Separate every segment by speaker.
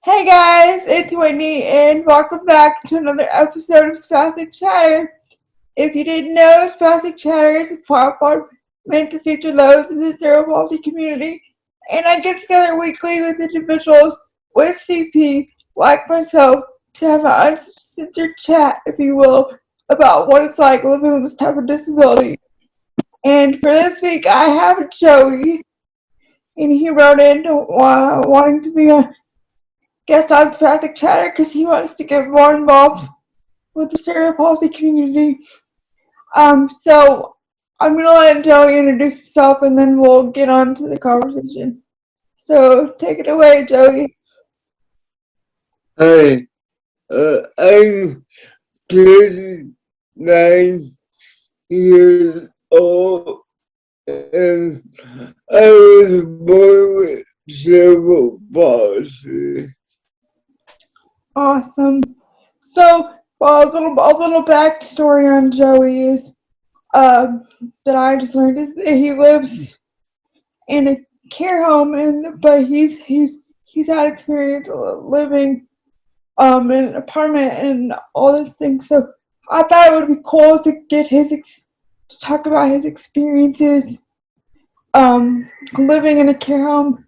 Speaker 1: Hey guys, it's Whitney, and welcome back to another episode of Spastic Chatter. If you didn't know, Spastic Chatter is a platform meant to feature those in the cerebral palsy community, and I get together weekly with individuals with CP, like myself, to have an uncensored chat, if you will, about what it's like living with this type of disability. And for this week, I have Joey, and he wrote in wanting to be a guest on Spastic Chatter because he wants to get more involved with the cerebral palsy community. So I'm gonna let Joey introduce himself and then we'll get on to the conversation. So take it away, Joey.
Speaker 2: Hi, I'm 39 years old and I was born with cerebral palsy.
Speaker 1: Awesome. So a little backstory on Joey is that I just learned is that he lives in a care home, but he's had experience living in an apartment and all those things. So I thought it would be cool to get to talk about his experiences living in a care home,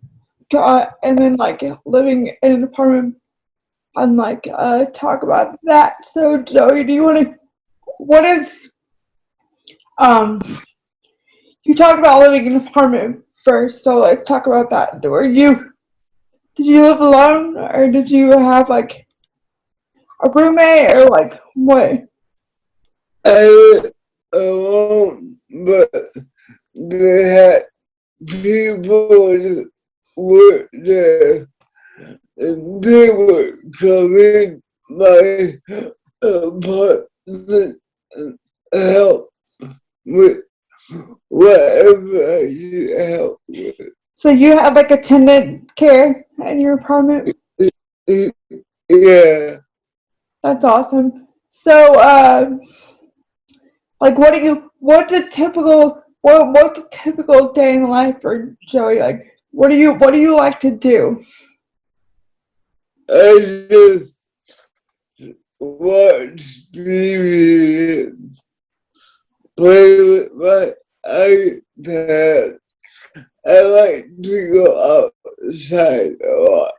Speaker 1: and then like living in an apartment, and like talk about that. So Joey, do you want to? What is um? You talked about living in an apartment first, so let's talk about that. Did you live alone, or did you have like a roommate, or like what?
Speaker 2: I was alone, but they had people that worked there and they were coming my apartment and help with whatever I need help with.
Speaker 1: So you had like attendant care in your apartment?
Speaker 2: Yeah,
Speaker 1: That's awesome. So, like, what's a typical day in life for Joey? Like, what do you like to do?
Speaker 2: I just watch TV and play with my iPad. I like to go outside a lot.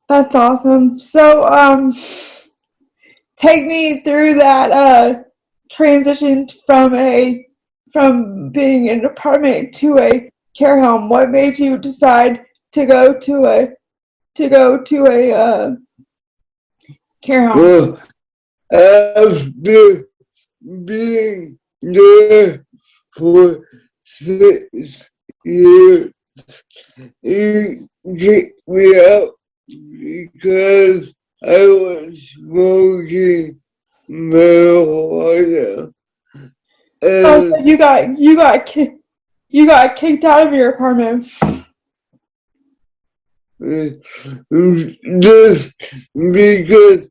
Speaker 1: That's awesome. So, take me through that transition from being in an apartment to a care home. What made you decide to go to a care home?
Speaker 2: Well, after being there for 6 years, he kicked me out because I was smoking marijuana.
Speaker 1: Oh, so
Speaker 2: And
Speaker 1: you got kicked out of your apartment.
Speaker 2: just because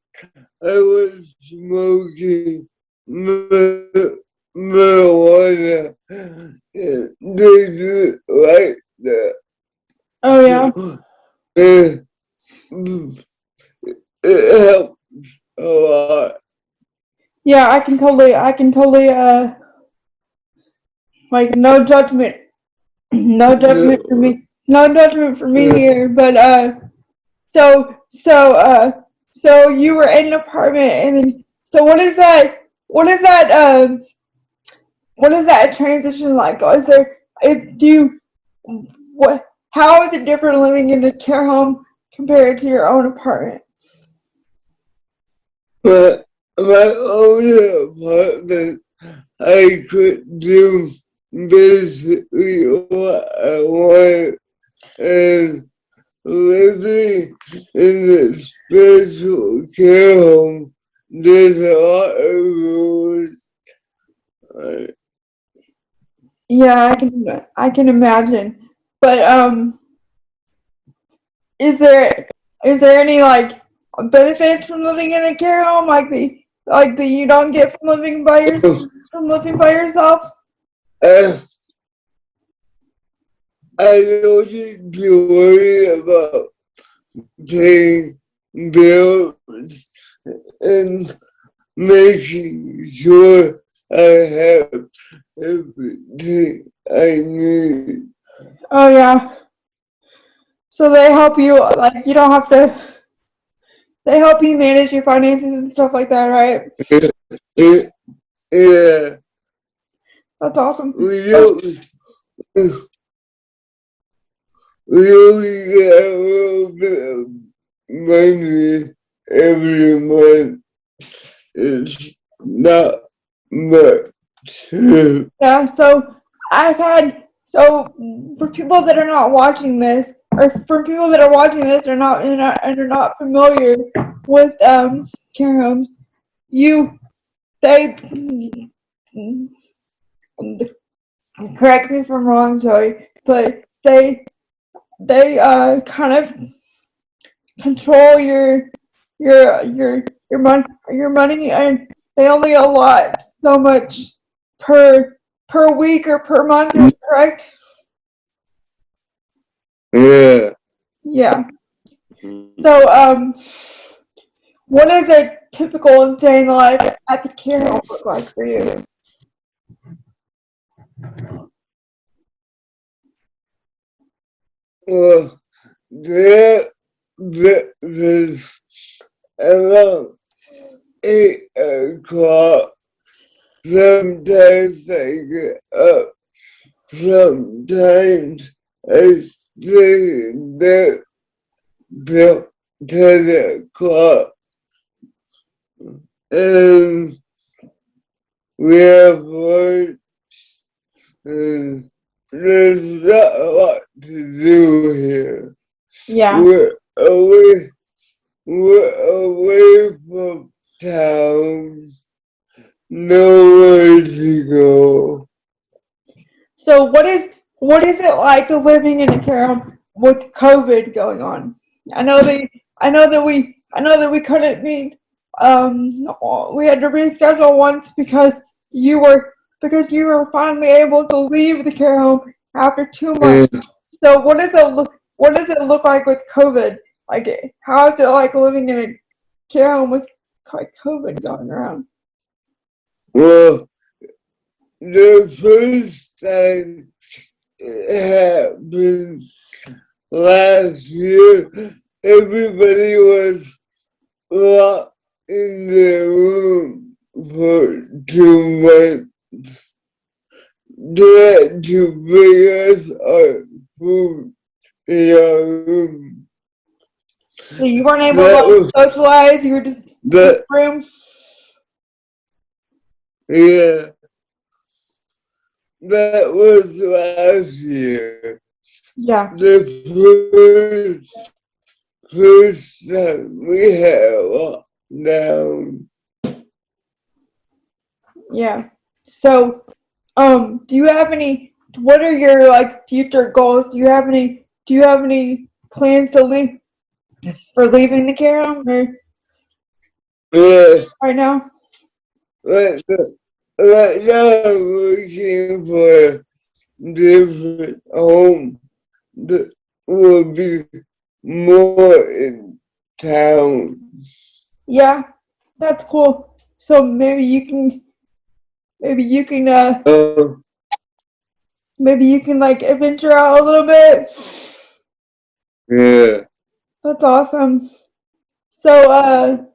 Speaker 2: I was smoking marijuana, they did like that.
Speaker 1: Oh yeah.
Speaker 2: And it helped a lot.
Speaker 1: Yeah, I can totally like no judgment. No judgment for me. No judgment for me here, but so so you were in an apartment, and then so what is that what is that transition like? Is there if do you what how is it different living in a care home compared to your own apartment?
Speaker 2: But my own apartment, I could do basically what I want, and living in a special care home, there's a lot of rules.
Speaker 1: Yeah, I can imagine. But is there any like benefits from living in a care home like the you don't get from living by yourself?
Speaker 2: Uh, I don't need to worry about paying bills and making sure I have everything I need.
Speaker 1: Oh yeah. So they help you, like, you don't have to, they help you manage your finances and stuff like that, right?
Speaker 2: Yeah,
Speaker 1: That's awesome.
Speaker 2: we don't, we only get a little bit of money every month. It's not much.
Speaker 1: Yeah, so so for people that are not watching this, or for people that are watching this and are not familiar with care homes, they correct me if I'm wrong, Joey, but they kind of control your money, and they only allot so much per week or per month, correct?
Speaker 2: Yeah.
Speaker 1: Yeah. So what does a typical day in the life at the care home look like for you?
Speaker 2: Well, there's around 8 o'clock. Sometimes I get up. Sometimes I stay in bed till 10 o'clock. And we have lunch. And there's not a lot to do here.
Speaker 1: Yeah.
Speaker 2: We're away from town. Nowhere to go.
Speaker 1: So what is it like living in a care home with COVID going on? I know that we couldn't meet. We had to reschedule once because you were finally able to leave the care home after 2 months.
Speaker 2: And,
Speaker 1: So what does it look like with COVID? Like, how is it like living in a care home with like COVID going around?
Speaker 2: well, the first time it happened last year, everybody was locked in their room for 2 months. They had to bring us our food in our room.
Speaker 1: So you weren't able
Speaker 2: That
Speaker 1: to
Speaker 2: was
Speaker 1: socialize. You were just in the
Speaker 2: that.
Speaker 1: room.
Speaker 2: Yeah, that was last year.
Speaker 1: Yeah.
Speaker 2: The first time we had lockdown.
Speaker 1: Yeah. So, do you have any? What are your like future goals? Do you have any plans to leave for leaving the care home or
Speaker 2: Yeah,
Speaker 1: right now?
Speaker 2: right, right now I'm looking for a different home that will be more in town.
Speaker 1: Yeah, that's cool. So maybe you can
Speaker 2: Um,
Speaker 1: maybe you can like adventure out a little bit.
Speaker 2: yeah.
Speaker 1: That's awesome. So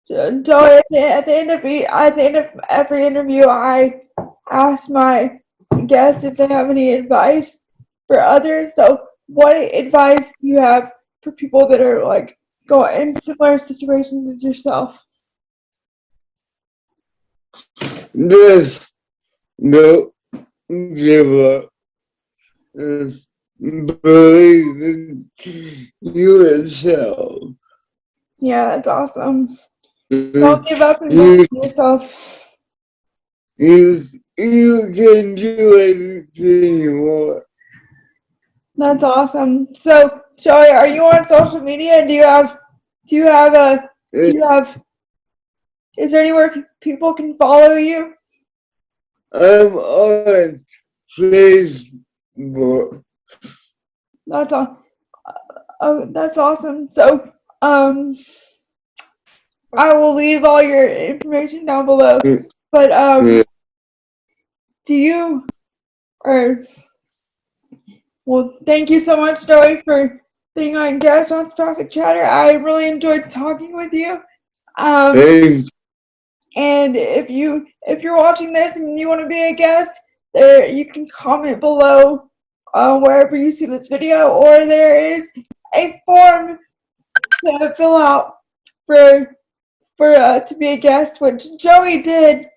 Speaker 1: Joey, at the end of every interview, I ask my guests if they have any advice for others. So, what advice do you have for people that are like going in similar situations as yourself?
Speaker 2: Just don't give up. Just believe in yourself.
Speaker 1: Yeah, that's awesome. Don't give up and believe
Speaker 2: You,
Speaker 1: in yourself.
Speaker 2: you can do anything you want.
Speaker 1: That's awesome. So, Joey, are you on social media? Do you have a do you have is there anywhere people can follow you?
Speaker 2: I'm on Facebook.
Speaker 1: That's all. Oh, that's awesome. So, I will leave all your information down below. But
Speaker 2: Yeah.
Speaker 1: do you or well, thank you so much, Joey, for being on guest on Spastic Chatter. I really enjoyed talking with you.
Speaker 2: Thanks.
Speaker 1: And if you're watching this and you want to be a guest, there you can comment below wherever you see this video, or there is a form to fill out for to be a guest, which Joey did.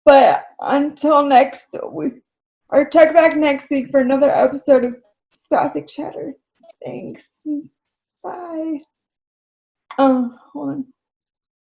Speaker 1: But until next week, or check back next week for another episode of Spastic Chatter. Thanks. Bye. Hold on.